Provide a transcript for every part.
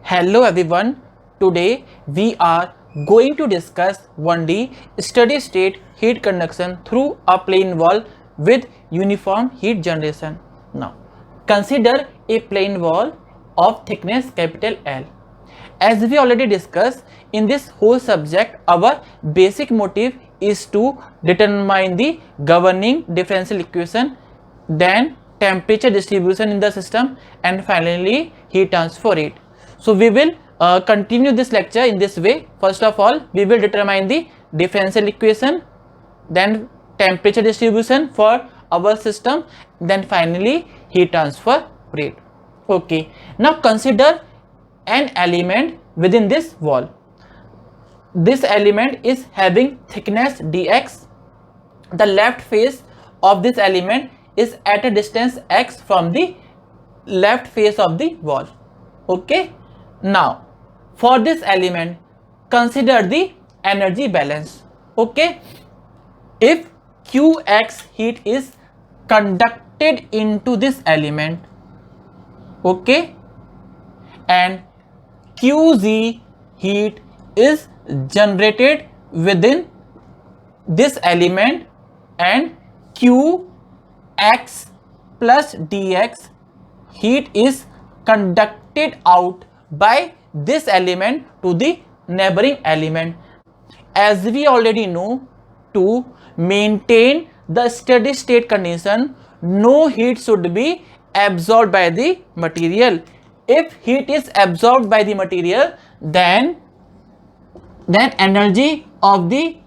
Hello everyone, today we are going to discuss 1D steady state heat conduction through a plane wall with uniform heat generation. Now, consider a plane wall of thickness capital L. As we already discussed in this whole subject, our basic motive is to determine the governing differential equation, then temperature distribution in the system, and finally heat transfer rate. So we will continue this lecture in this way. First of all, we will determine the differential equation, then temperature distribution for our system, then finally heat transfer rate. Okay, now consider an element within this wall. This element is having thickness dx. The left face of this element is at a distance x from the left face of the wall. Okay, now for this element consider the energy balance. Okay, if qx heat is conducted into this element, okay, and qz heat is generated within this element, and qx plus dx heat is conducted out by this element to the neighboring element. As we already know, to maintain the steady state condition, no heat should be absorbed by the material. If heat is absorbed by the material, then energy of the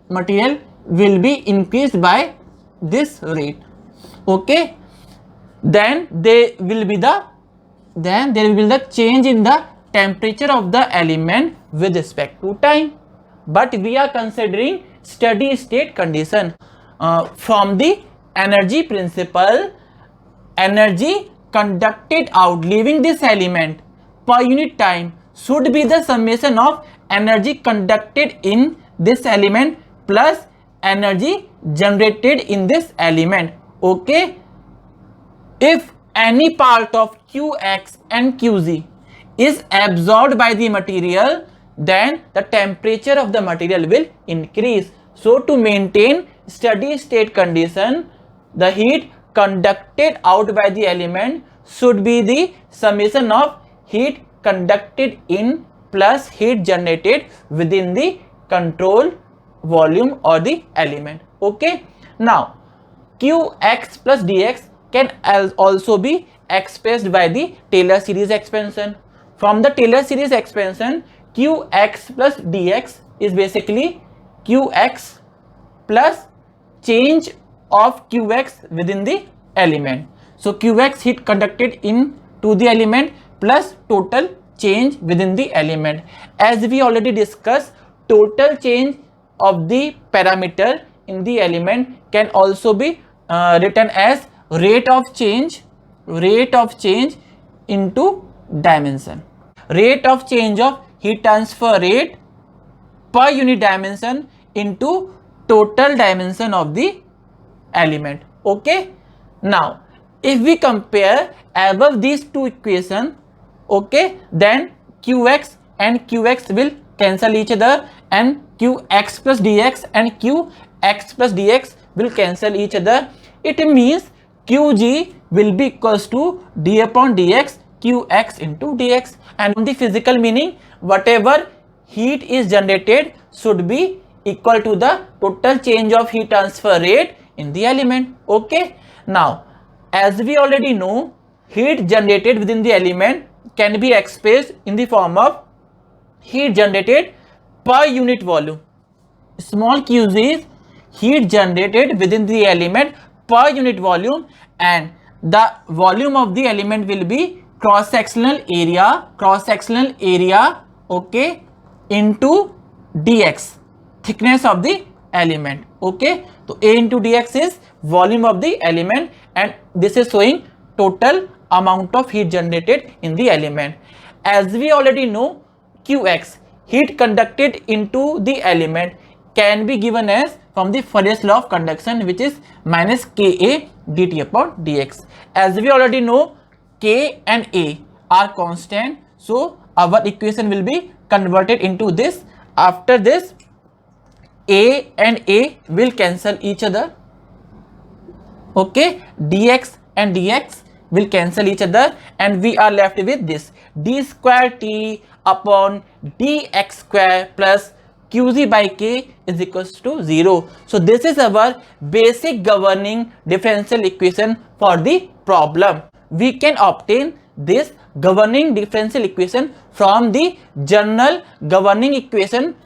material will be increased by this rate. Okay, then there will be the change in the temperature of the element with respect to time. But we are considering steady state condition. From the energy principle, energy conducted out leaving this element per unit time should be the summation of energy conducted in this element plus energy generated in this element. Okay, if any part of qx and qz is absorbed by the material, then the temperature of the material will increase. So to maintain steady state condition, the heat conducted out by the element should be the summation of heat conducted in plus heat generated within the control volume or the element. Okay, now qx plus dx can also be expressed by the Taylor series expansion. From the Taylor series expansion, qx plus dx is basically qx plus change of qx within the element. So qx heat conducted into the element plus total change within the element. As we already discussed, total change of the parameter in the element can also be written as rate of change into dimension. Rate of change of heat transfer rate per unit dimension into total dimension of the element. Okay, now if we compare above these two equations, okay, then qx and qx will cancel each other, and qx plus dx and qx plus dx will cancel each other. It means qg will be equals to d upon dx qx into dx. And the physical meaning, whatever heat is generated should be equal to the total change of heat transfer rate in the element. Okay, now as we already know, heat generated within the element can be expressed in the form of heat generated per unit volume. Small qz is heat generated within the element per unit volume, and the volume of the element will be cross sectional area, okay, into dx, thickness of the element. Okay, so a into dx is volume of the element, and this is showing total amount of heat generated in the element. As we already know, qx heat conducted into the element can be given as from the Fourier's law of conduction, which is minus Ka dt upon dx. As we already know, K and A are constant, so our equation will be converted into this. After this, a and a will cancel each other. Okay, dx and dx will cancel each other, and we are left with this d square t upon dx square plus qz by k is equals to 0. So this is our basic governing differential equation for the problem. We can obtain this governing differential equation from the general governing equation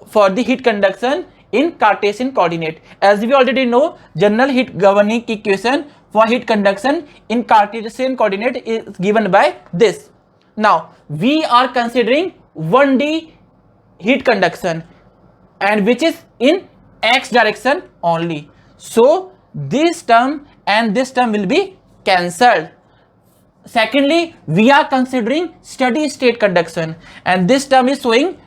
for the heat conduction in Cartesian coordinate. As we already know, general heat governing equation for heat conduction in Cartesian coordinate is given by this. Now we are considering 1D heat conduction, and which is in x direction only. So this term and this term will be cancelled. Secondly, we are considering steady state conduction, and this term is showing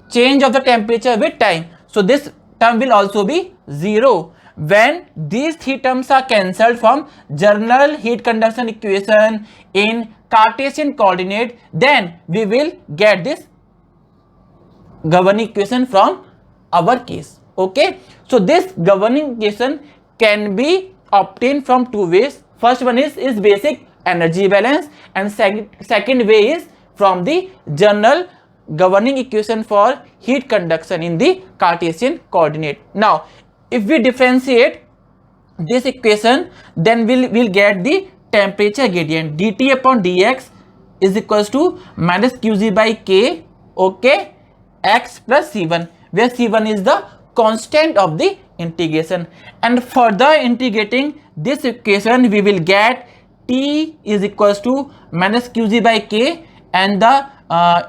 change of the temperature with time. So this term will also be 0. When these three terms are cancelled from general heat conduction equation in Cartesian coordinate, then we will get this governing equation from our case. Okay, so this governing equation can be obtained from two ways. First one is basic energy balance, and second way is from the general governing equation for heat conduction in the Cartesian coordinate. Now if we differentiate this equation, then we'll get the temperature gradient dt upon dx is equals to minus qz by k, okay, x plus c1, where c1 is the constant of the integration. And further integrating this equation, we will get t is equals to minus qz by k, and the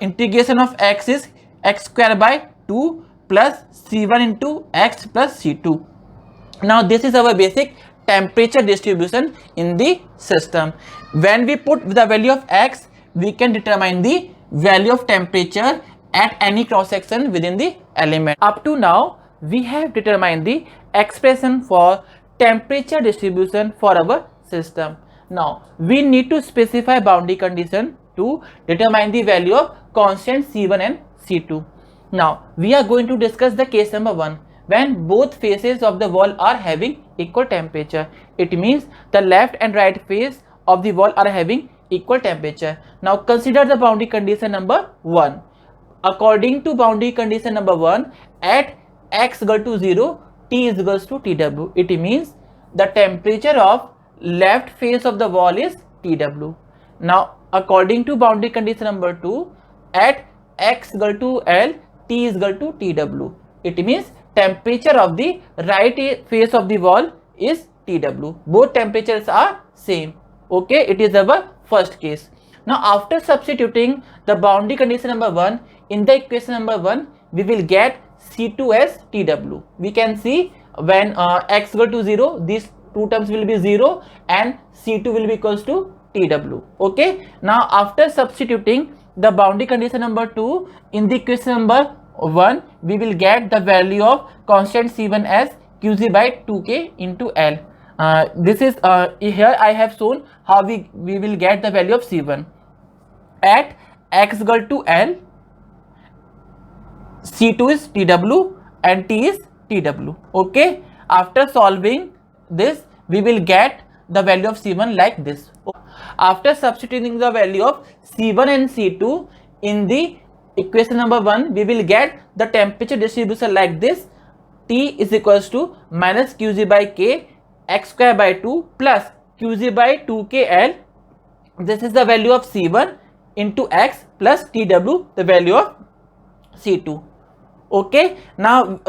integration of x is x square by 2 plus c1 into x plus c2. Now this is our basic temperature distribution in the system. When we put the value of x, we can determine the value of temperature at any cross section within the element. Up to now, we have determined the expression for temperature distribution for our system. Now we need to specify boundary condition to determine the value of constant C1 and C2. Now we are going to discuss the case number 1, when both faces of the wall are having equal temperature. It means the left and right face of the wall are having equal temperature. Now consider the boundary condition number 1. According to boundary condition number 1, at x equal to 0, T is equals to TW. It means the temperature of left face of the wall is TW. Now according to boundary condition number 2, at x equal to L, T is equal to TW. It means temperature of the right face of the wall is TW. Both temperatures are same. Okay, it is our first case. Now after substituting the boundary condition number 1 in the equation number 1, we will get C2 as TW. We can see when x equal to 0, these two terms will be 0 and C2 will be equals to TW. Okay, now after substituting the boundary condition number 2 in the equation number 1, we will get the value of constant C1 as Qz by 2K into L. This is here I have shown how we will get the value of C1. At x equal to L, C2 is TW and T is TW. Okay, after solving this, we will get the value of C1 like this. After substituting the value of C1 and C2 in the equation number 1, we will get the temperature distribution like this. T is equals to minus Qz by K, x square by 2 plus Qz by 2KL. This is the value of C1 into x plus TW, the value of C2. Okay, now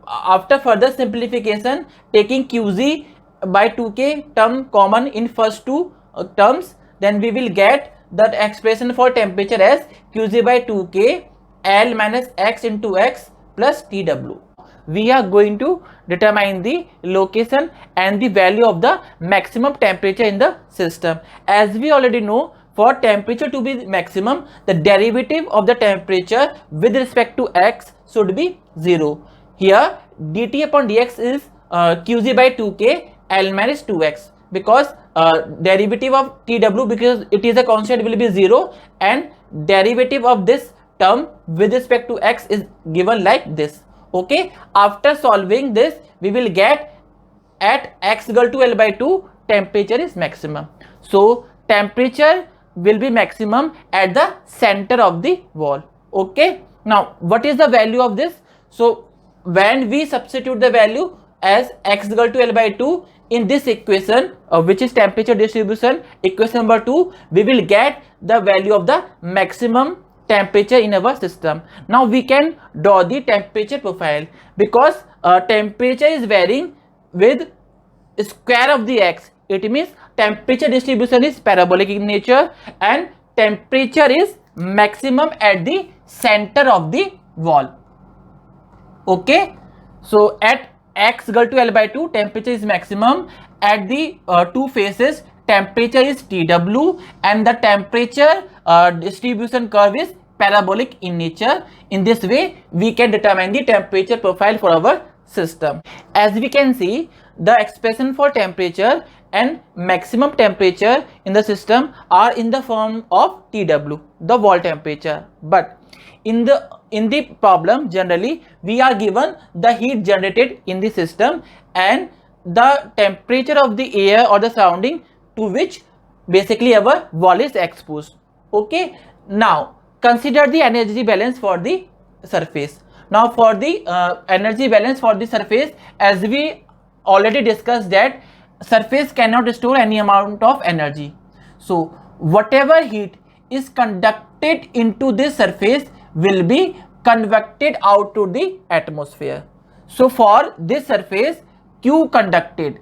after further simplification, taking Qz by 2K term common in first two terms, then we will get that expression for temperature as Qz by 2K L minus x into x plus TW. We are going to determine the location and the value of the maximum temperature in the system. As we already know, for temperature to be maximum, the derivative of the temperature with respect to x should be 0. Here dt upon dx is Qz by 2K L minus 2x, because derivative of TW, because it is a constant, will be 0, and derivative of this term with respect to x is given like this. Okay, after solving this, we will get at x equal to L by 2, temperature is maximum. So temperature will be maximum at the center of the wall. Okay, now what is the value of this? So when we substitute the value as x equal to L by 2 in this equation, which is temperature distribution, equation number 2, we will get the value of the maximum temperature in our system. Now we can draw the temperature profile, because temperature is varying with square of the x. It means temperature distribution is parabolic in nature, and temperature is maximum at the center of the wall. Okay, so at x equal to L by 2, temperature is maximum. At the two faces, temperature is TW, and the temperature distribution curve is parabolic in nature. In this way, we can determine the temperature profile for our system. As we can see, the expression for temperature and maximum temperature in the system are in the form of TW, the wall temperature. But in the problem, generally we are given the heat generated in the system and the temperature of the air or the surrounding to which basically our wall is exposed. Okay, now consider the energy balance for the surface. Now for the energy balance for the surface, as we already discussed that surface cannot store any amount of energy. So whatever heat is conducted into this surface will be convected out to the atmosphere. So for this surface, Q conducted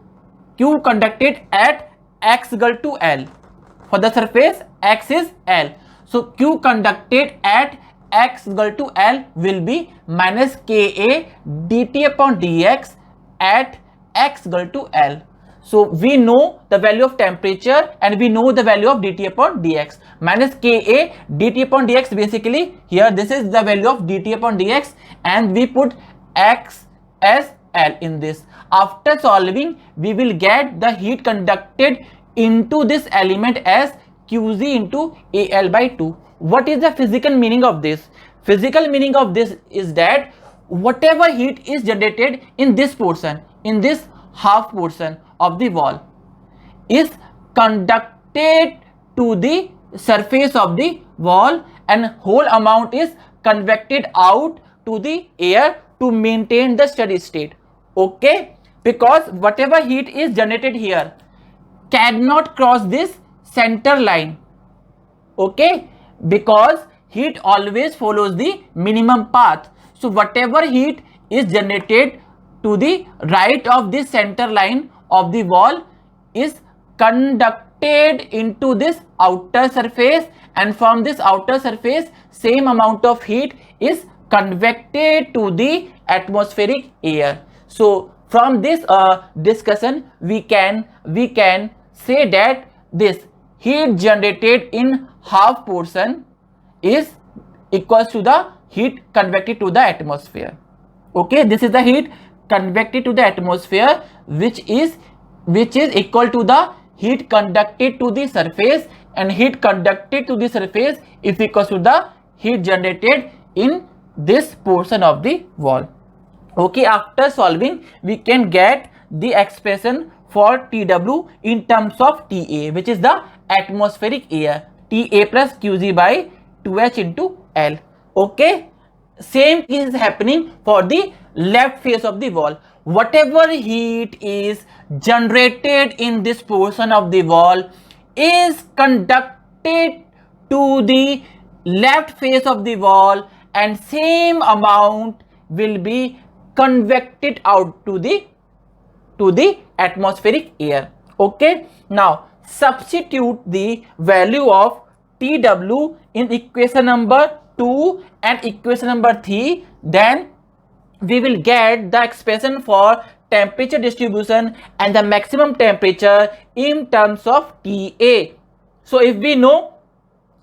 at x equal to L. For the surface, x is L. So Q conducted at x equal to L will be minus Ka dt upon dx at x equal to L. So we know the value of temperature and we know the value of dt upon dx. Minus Ka dt upon dx, basically here this is the value of dt upon dx, and we put x as L in this. After solving, we will get the heat conducted into this element as Qg into Al by 2. What is the physical meaning of this? Physical meaning of this is that whatever heat is generated in this portion, in this half portion of the wall, is conducted to the surface of the wall, and whole amount is convected out to the air to maintain the steady state. Okay, because whatever heat is generated here cannot cross this center line. Okay, because heat always follows the minimum path. So whatever heat is generated to the right of this center line of the wall is conducted into this outer surface, and from this outer surface same amount of heat is convected to the atmospheric air. So from this discussion we can say that this heat generated in half portion is equals to the heat convected to the atmosphere. Okay, this is the heat convected to the atmosphere, which is equal to the heat conducted to the surface, and heat conducted to the surface is equal to the heat generated in this portion of the wall. Okay, after solving we can get the expression for TW in terms of TA, which is the atmospheric air, TA plus Qg by 2H into L. Okay, same is happening for the left face of the wall. Whatever heat is generated in this portion of the wall is conducted to the left face of the wall, and same amount will be convected out to the atmospheric air. Okay, now substitute the value of TW in equation number 2 and equation number 3, then we will get the expression for temperature distribution and the maximum temperature in terms of TA. So if we know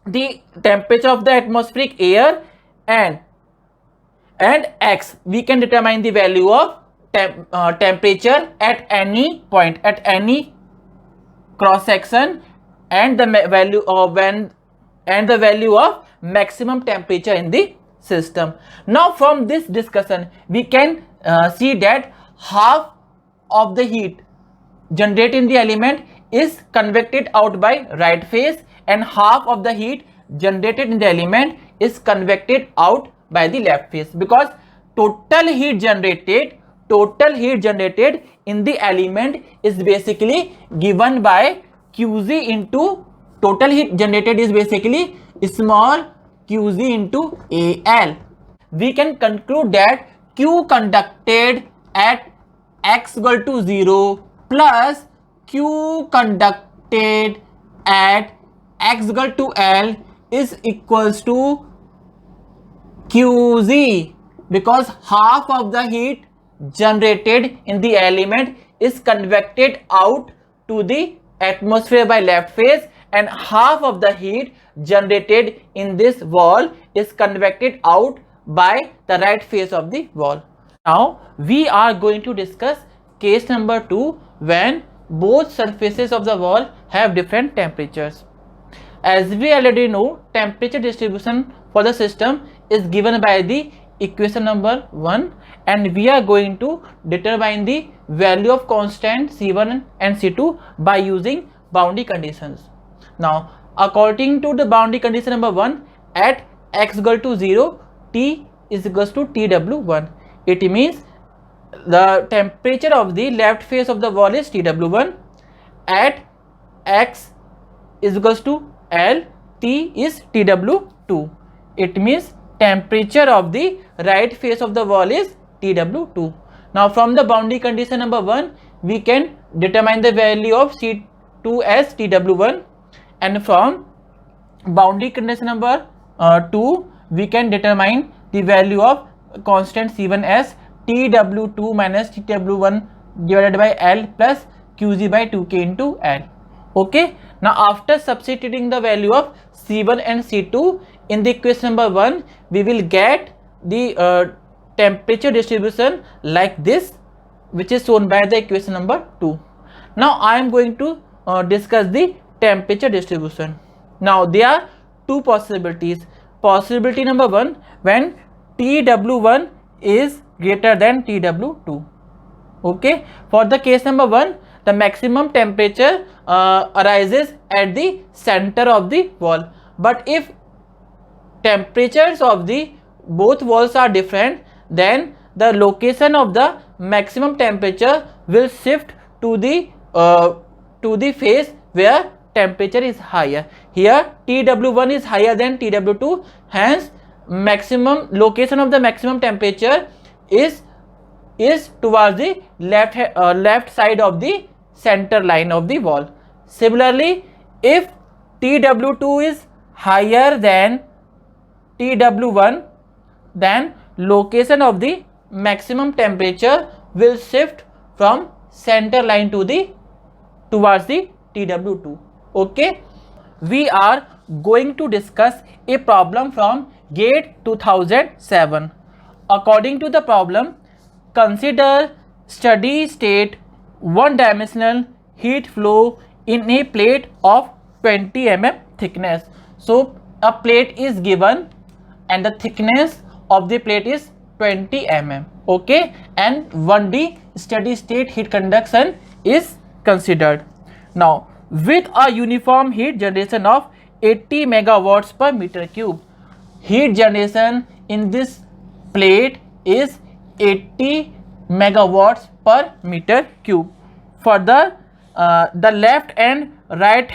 the temperature of the atmospheric air and x, we can determine the value of temperature at any point, at any cross section and the value of maximum temperature in the system. Now from this discussion we can see that half of the heat generated in the element is convected out by right phase and half of the heat generated in the element is convected out by the left phase, because total heat generated in the element is basically given by Qg into total heat generated is basically small Qg into AL. We can conclude that Q conducted at x equal to 0 plus Q conducted at x equal to L is equals to Qg, because half of the heat generated in the element is convected out to the atmosphere by left phase and half of the heat generated in this wall is convected out by the right phase of the wall. Now we are going to discuss case number 2 when both surfaces of the wall have different temperatures. As we already know, temperature distribution for the system is given by the equation number 1 and we are going to determine the value of constant C1 and C2 by using boundary conditions. Now according to the boundary condition number 1, at x equal to 0 T is equals to TW1. It means the temperature of the left face of the wall is TW1. At x is equals to L, T is TW2. It means temperature of the right face of the wall is TW2. Now from the boundary condition number 1 we can determine the value of C2 as TW1, and from boundary condition number 2 we can determine the value of constant C1 as TW2 minus TW1 divided by L plus Qg by 2k into L. Okay, now after substituting the value of C1 and C2 in the equation number 1, we will get the temperature distribution like this, which is shown by the equation number 2. Now I am going to discuss the temperature distribution. Now there are two possibilities. Possibility number 1, when TW1 is greater than TW2. Okay, for the case number 1, the maximum temperature arises at the center of the wall, but if temperatures of the both walls are different, then the location of the maximum temperature will shift to the phase where temperature is higher. Here TW1 is higher than TW2, hence maximum location of the maximum temperature is towards the left side of the center line of the wall. Similarly, if TW2 is higher than TW1, then location of the maximum temperature will shift from center line to towards the TW2. Okay, we are going to discuss a problem from GATE 2007. According to the problem, consider steady state one-dimensional heat flow in a plate of 20 mm thickness. So a plate is given and the thickness of the plate is 20 mm. Okay, and 1D steady state heat conduction is considered. Now with a uniform heat generation of 80 megawatts per meter cube, heat generation in this plate is 80 megawatts per meter cube. For the left and right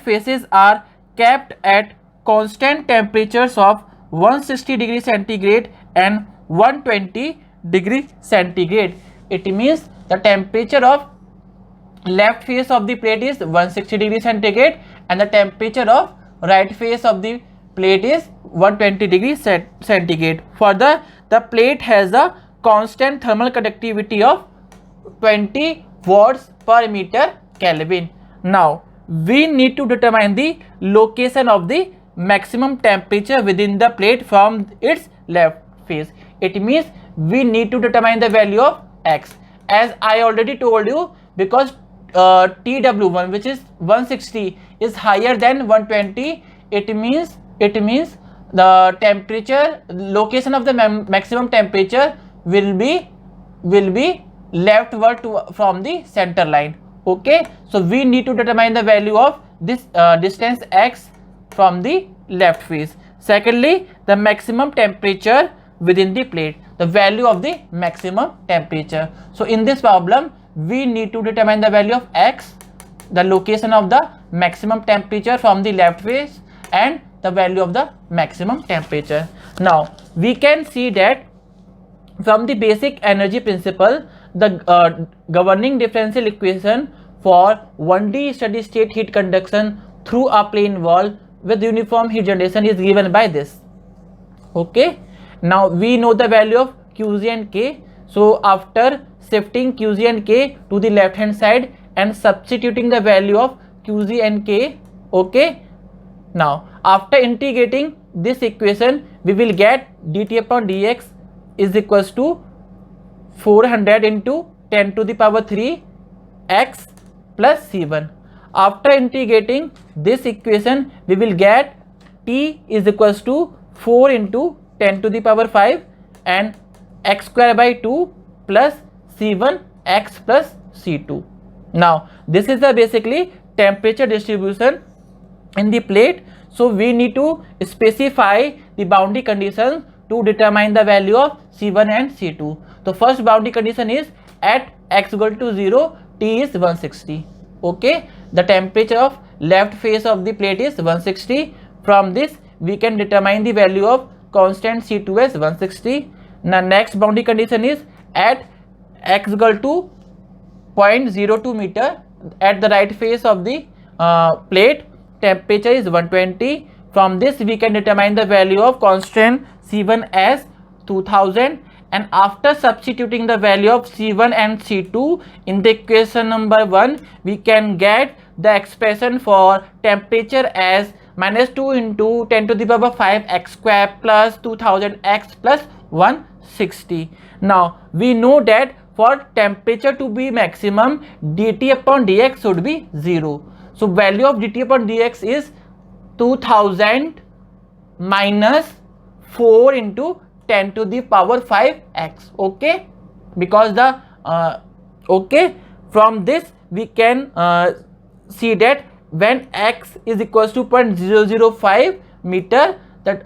faces are kept at constant temperatures of 160 degree centigrade and 120 degree centigrade. It means the temperature of left face of the plate is 160 degree centigrade and the temperature of right face of the plate is 120 degree centigrade. Further, the plate has a constant thermal conductivity of 20 watts per meter Kelvin. Now we need to determine the location of the maximum temperature within the plate from its left face. It means we need to determine the value of x. As I already told you, because TW1 which is 160 is higher than 120, it means the temperature, location of the maximum temperature will be leftward from the center line. Okay, so we need to determine the value of this distance x from the left face. Secondly, the maximum temperature within the plate, the value of the maximum temperature. So in this problem we need to determine the value of x, the location of the maximum temperature from the left face, and the value of the maximum temperature. Now we can see that from the basic energy principle, the governing differential equation for 1D steady state heat conduction through a plane wall with uniform heat generation is given by this. Okay, now we know the value of Qg and K. So after shifting Qg and K to the left hand side and substituting the value of Qg and K, okay, now after integrating this equation we will get dt upon dx is equals to 400 into 10 to the power 3 x plus C1. After integrating this equation we will get T is equals to 4 into 10 to the power 5 and x square by 2 plus C1 x plus C2. Now this is the basically temperature distribution in the plate. So we need to specify the boundary conditions to determine the value of C1 and C2. The first boundary condition is at x equal to 0, T is 160. Okay, the temperature of left face of the plate is 160. From this we can determine the value of constant C2 as 160. Now next boundary condition is at x equal to 0.02 meter at the right face of the plate, temperature is 120. From this we can determine the value of constant C1 as 2000, and after substituting the value of C1 and C2 in the equation number 1 we can get the expression for temperature as -2 into 10 to the power 5 x square plus 2000 x plus 160. Now we know that for temperature to be maximum, dt upon dx should be 0. So value of dt upon dx is 2000 minus 4 into 10 to the power 5 x. Okay, because the okay, from this we can see that when x is equals to 0.005 meter, that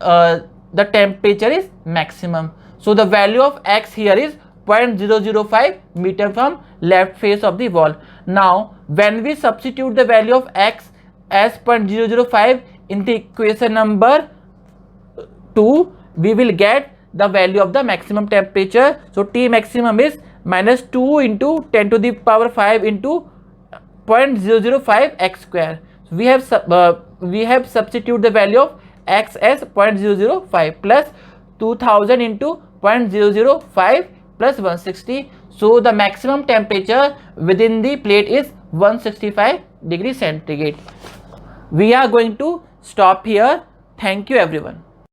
the temperature is maximum. So the value of x here is 0.005 meter from left face of the wall. Now when we substitute the value of x as 0.005 in the equation number 2, we will get the value of the maximum temperature. So T maximum is -2 into 10 to the power 5 into 0.005 x square. So we have substitute the value of x as 0.005 plus 2000 into 0.005 plus 160. So the maximum temperature within the plate is 165 degrees centigrade. We are going to stop here. Thank you everyone.